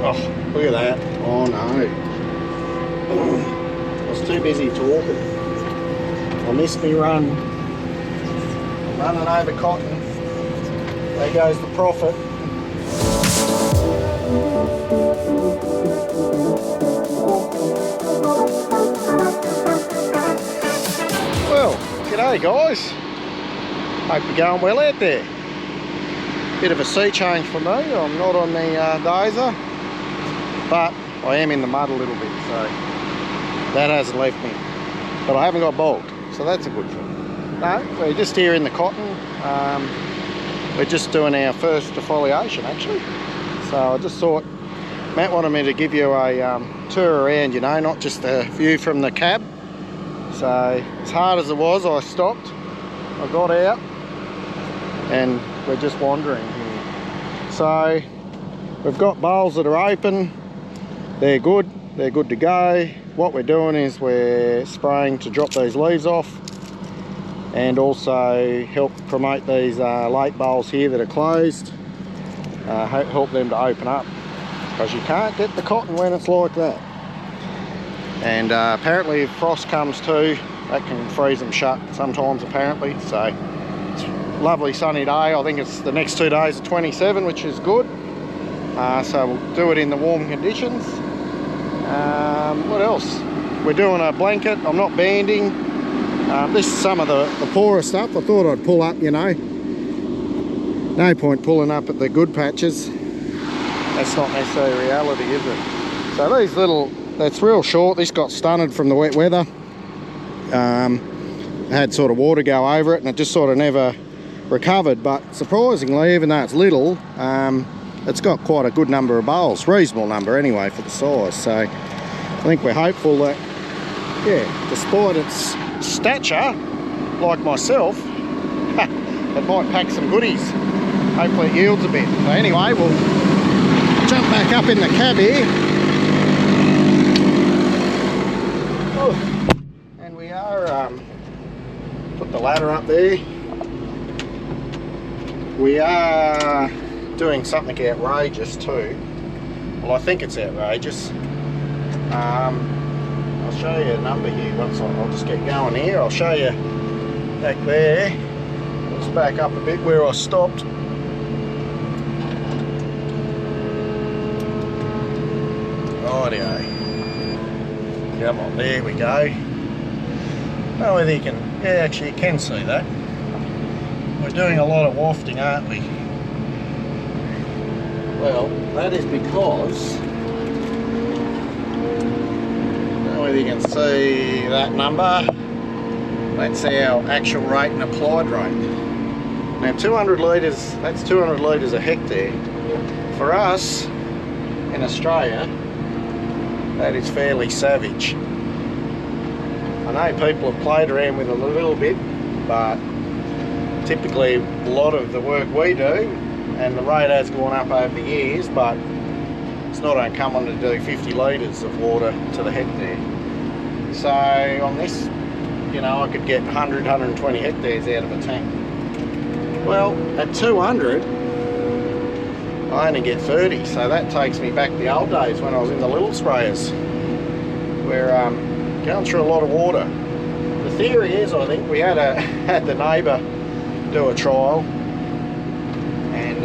Oh, look at that. Oh no. I was too busy talking. I missed me run. Running over cotton. There goes the profit. Well, g'day guys. Hope you're going well out there. Bit of a sea change for me. I'm not on the dozer, but I am in the mud a little bit, so that hasn't left me. But I haven't got bogged, so that's a good thing. No, we're just here in the cotton. We're just doing our first defoliation actually. So I just thought Matt wanted me to give you a tour around, you know, not just a view from the cab. So as hard as it was, I stopped, I got out, and we're just wandering here. So we've got bowls that are open. They're good to go. What we're doing is we're spraying to drop these leaves off and also help promote these late bowls here that are closed. Help them to open up, because you can't get the cotton when it's like that. And apparently if frost comes too, that can freeze them shut sometimes apparently. So it's a lovely sunny day. I think it's the next 2 days of 27, which is good. So we'll do it in the warm conditions. What else? We're doing a blanket. I'm not banding. This is some of the poorer stuff. I thought I'd pull up, you know. No point pulling up at the good patches. That's not necessarily reality, is it? So these little, that's real short. This got stunted from the wet weather. Had sort of water go over it and it just sort of never recovered. But surprisingly, even though it's little, it's got quite a good number of bowls. Reasonable number anyway for the size. So I think we're hopeful that, yeah, despite its stature, like myself, it might pack some goodies. Hopefully it yields a bit. So anyway, we'll jump back up in the cab here. Oh. And we are, put the ladder up there. We are doing something outrageous too. Well, I think it's outrageous. I'll show you a number here once I'll just get going here. I'll show you back there. Let's back up a bit where I stopped. Rightio. Come on, there we go. I don't know whether you can, yeah, actually you can see that. We're doing a lot of wafting, aren't we? Well, that is because, I don't know whether you can see that number. That's our actual rate and applied rate. Now 200 litres, that's 200 litres a hectare. For us, in Australia, that is fairly savage. I know people have played around with it a little bit, but typically a lot of the work we do, and the rate has gone up over the years, but it's not uncommon to do 50 litres of water to the hectare. So on this, you know, I could get 100, 120 hectares out of a tank. Well, at 200, I only get 30, so that takes me back to the old days when I was in the little sprayers. We're going through a lot of water. The theory is, I think, we had the neighbour do a trial, and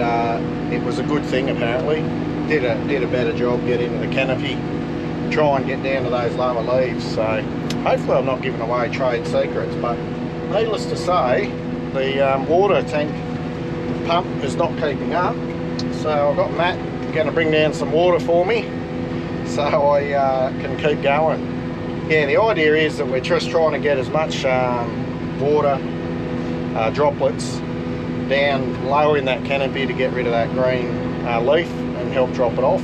it was a good thing apparently. Did a better job getting into the canopy, try and get down to those lower leaves. So hopefully I'm not giving away trade secrets, but needless to say, the water tank pump is not keeping up. So I've got Matt going to bring down some water for me, so I can keep going. Yeah, the idea is that we're just trying to get as much water droplets down lower in that canopy to get rid of that green leaf and help drop it off.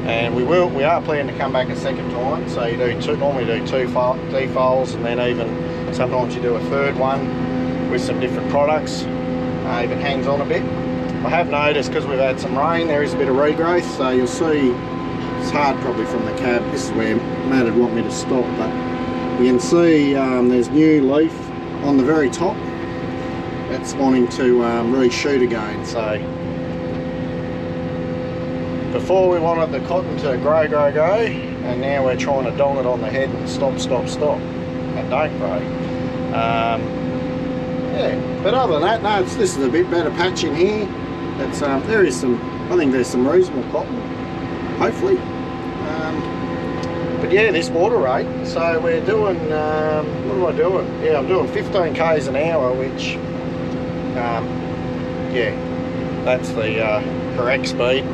And we are planning to come back a second time. So you normally do two defols, and then even sometimes you do a third one with some different products if it hangs on a bit. I have noticed, because we've had some rain, there is a bit of regrowth, so you'll see, it's hard probably from the cab, this is where Matt would want me to stop, but you can see there's new leaf on the very top that's wanting to reshoot again. So Before we wanted the cotton to grow, and now we're trying to dong it on the head and stop, and don't grow. Yeah, but other than that, no, this is a bit better patch in here. It's there is some, I think there's some reasonable cotton, hopefully. But yeah, this water rate. So we're doing, what am I doing? Yeah, I'm doing 15 k's an hour, which, yeah, that's the correct speed.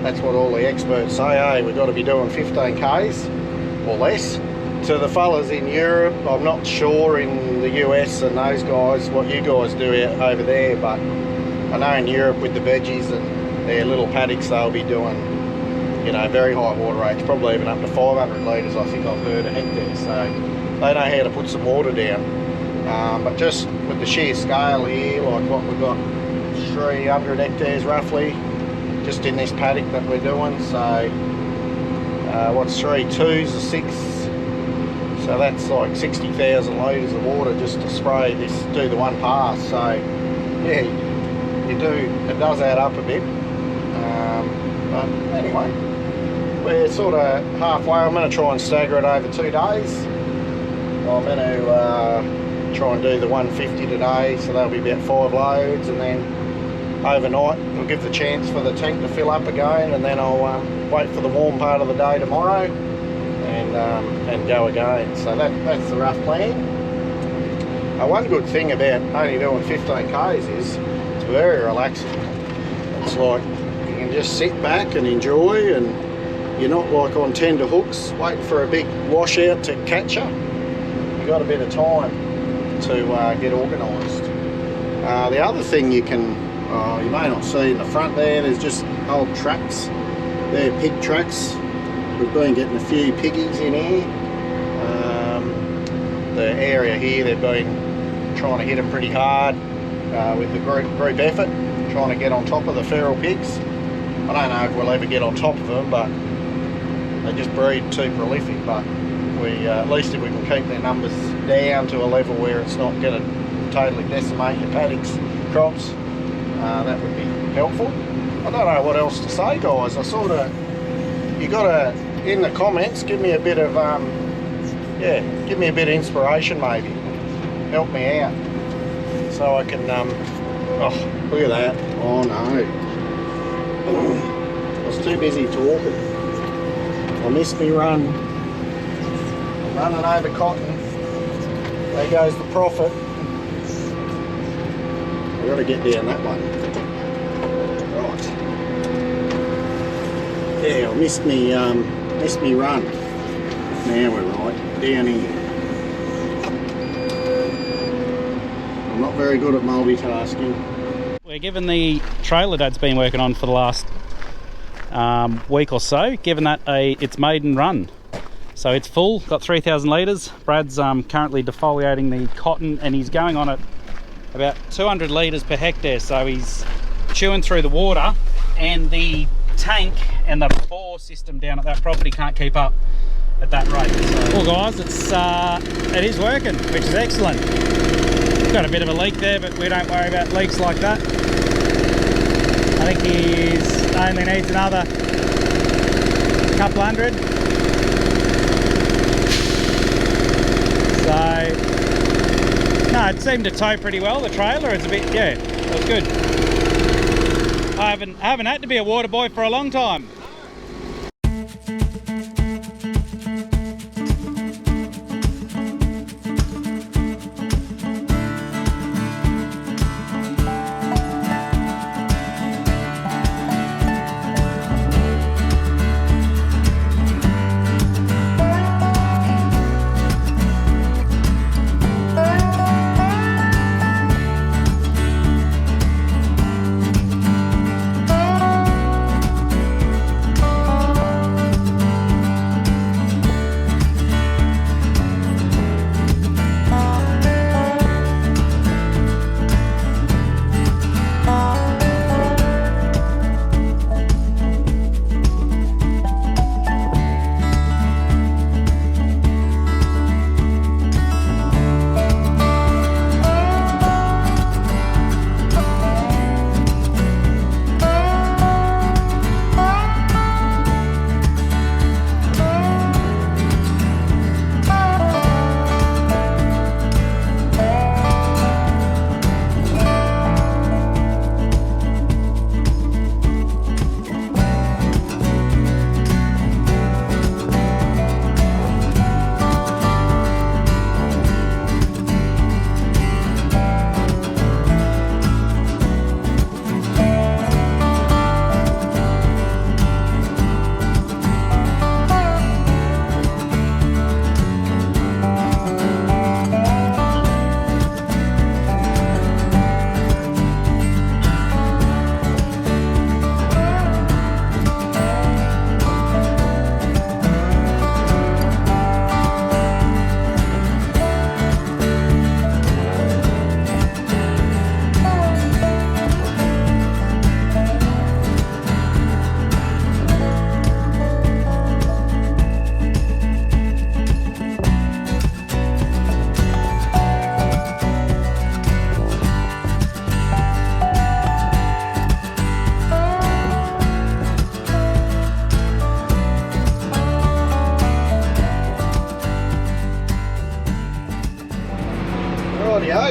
That's what all the experts say, hey, we've got to be doing 15 k's or less. To the fellas in Europe, I'm not sure in the US and those guys, what you guys do over there, but I know in Europe with the veggies and their little paddocks, they'll be doing, you know, very high water rates, probably even up to 500 litres, I think I've heard, a hectare. So they know how to put some water down. But just with the sheer scale here, like what we've got, 300 hectares roughly, just in this paddock that we're doing. So what's 3 2s or 6? So that's like 60,000 litres of water just to spray this, do the one pass. So yeah, it does add up a bit. But anyway, we're sort of halfway. I'm going to try and stagger it over 2 days. I'm going to try and do the 150 today, so that'll be about 5 loads, and then overnight we'll give the chance for the tank to fill up again, and then I'll wait for the warm part of the day tomorrow and go again. So that's the rough plan. One good thing about only doing 15 k's is it's very relaxing. It's like you can just sit back and enjoy, and you're not like on tender hooks waiting for a big washout to catch you. You've got a bit of time to get organised. The other thing you may not see in the front there's just old tracks. They're pig tracks. We've been getting a few piggies in here. The area here, they've been trying to hit them pretty hard with the group effort, trying to get on top of the feral pigs. I don't know if we'll ever get on top of them, but they just breed too prolific. But we, at least if we can keep their numbers down to a level where it's not going to totally decimate your paddocks, crops, that would be helpful. I don't know what else to say, guys. You gotta, in the comments, give me a bit of, give me a bit of inspiration maybe. Help me out. So I can, oh, look at that. Oh no. I was too busy talking. I missed me run. I'm running over cotton. There goes the profit. I've got to get down that one. Right. Yeah, I missed me run. Now we're right down here. I'm not very good at multitasking. We're given the trailer Dad's been working on for the last week or so, given that its maiden run. So it's full, got 3,000 litres. Brad's currently defoliating the cotton, and he's going on at about 200 litres per hectare. So he's chewing through the water, and the tank and the bore system down at that property can't keep up at that rate. So, well guys, it is working, which is excellent. Got a bit of a leak there, but we don't worry about leaks like that. I think he only needs another couple hundred. So, no, it seemed to tow pretty well, the trailer. It's a bit, yeah, it was good. I haven't had to be a water boy for a long time.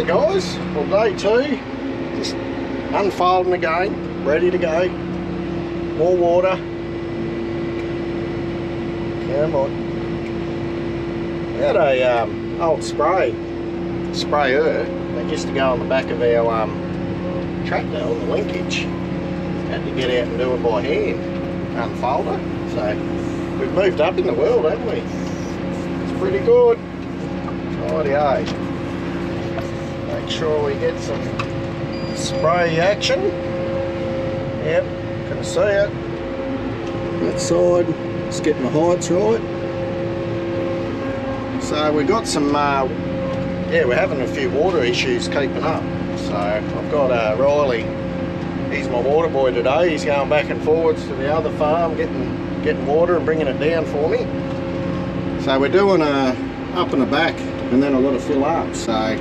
Okay guys, well day 2, just unfolding again, ready to go. More water. Come on. We had a old sprayer that used to go on the back of our tractor on the linkage. Had to get out and do it by hand, unfolder. So we've moved up in the world, haven't we? It's pretty good. Rightio. Make sure we get some spray action. Yep, can see it. That side, just getting the heights right. So we've got some, yeah, we're having a few water issues keeping up. So I've got Riley, he's my water boy today. He's going back and forwards to the other farm, getting water and bringing it down for me. So we're doing a up and a back, and then I've got to fill up. So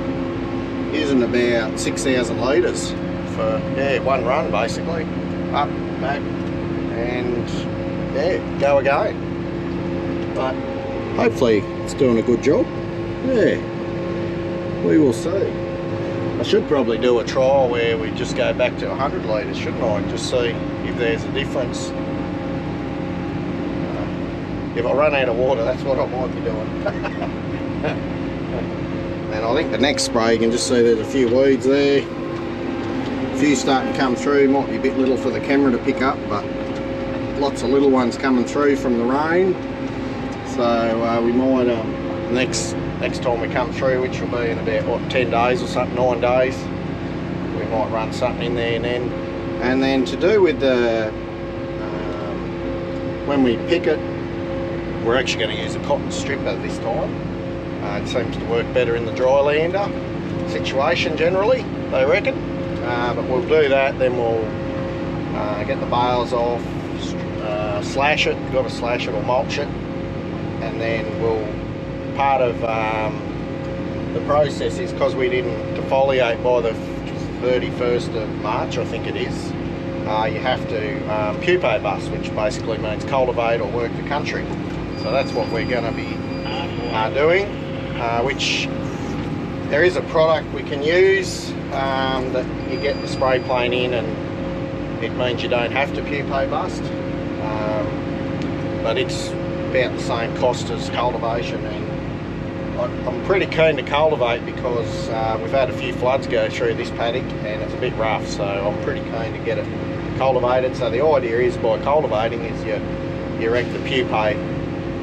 using about 6,000 litres for, yeah, one run basically. Up, back, and yeah, go again. But hopefully it's doing a good job. Yeah, we will see. I should probably do a trial where we just go back to 100 litres, shouldn't I? Just see if there's a difference. If I run out of water, that's what I might be doing. And I think the next spray, you can just see there's a few weeds there. A few starting to come through, might be a bit little for the camera to pick up, but lots of little ones coming through from the rain. So we might, next time we come through, which will be in about, what, 10 days or something, 9 days, we might run something in there and then to do with the, when we pick it, we're actually going to use a cotton stripper this time. It seems to work better in the dry lander situation generally, they reckon. But we'll do that, then we'll get the bales off, slash it, you've got to slash it or mulch it, and then we'll, part of the process is because we didn't defoliate by the 31st of March, I think it is, you have to pupae bust, which basically means cultivate or work the country. So that's what we're going to be doing, which there is a product we can use that you get the spray plane in, and it means you don't have to pupae bust, but it's about the same cost as cultivation. And I'm pretty keen to cultivate because we've had a few floods go through this paddock and it's a bit rough, so I'm pretty keen to get it cultivated. So the idea is, by cultivating, is you erect the pupae.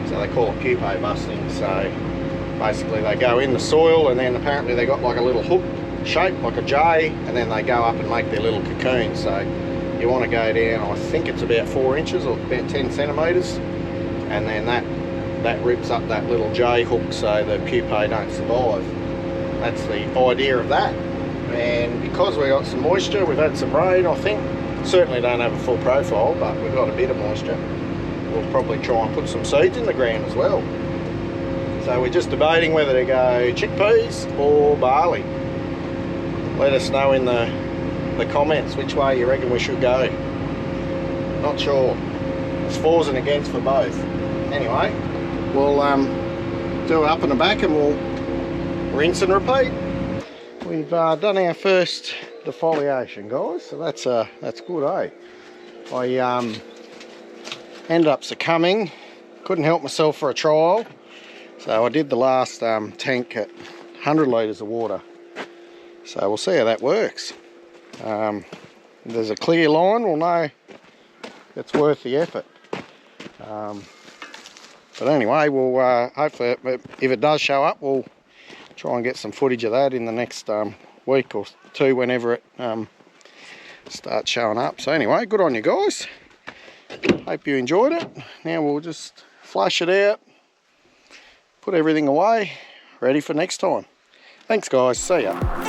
So they call it pupae busting. So basically they go in the soil, and then apparently they got like a little hook shape like a J, and then they go up and make their little cocoon. So you want to go down, I think it's about 4 inches or about 10 centimetres, and then that rips up that little J hook so the pupae don't survive. That's the idea of that. And because we got some moisture, we've had some rain, I think. Certainly don't have a full profile, but we've got a bit of moisture. We'll probably try and put some seeds in the ground as well. So we're just debating whether to go chickpeas or barley. Let us know in the comments which way you reckon we should go. Not sure. It's fors and against for both. Anyway, we'll do up and a back, and we'll rinse and repeat. We've done our first defoliation, guys, so that's good, eh? I ended up succumbing, couldn't help myself for a trial, so I did the last tank at 100 litres of water. So we'll see how that works. If there's a clear line, we'll know it's worth the effort. But anyway, we'll hopefully, if it does show up, we'll try and get some footage of that in the next week or two, whenever it starts showing up. So anyway, good on you guys. Hope you enjoyed it. Now we'll just flush it out, put everything away, ready for next time. Thanks guys, see ya.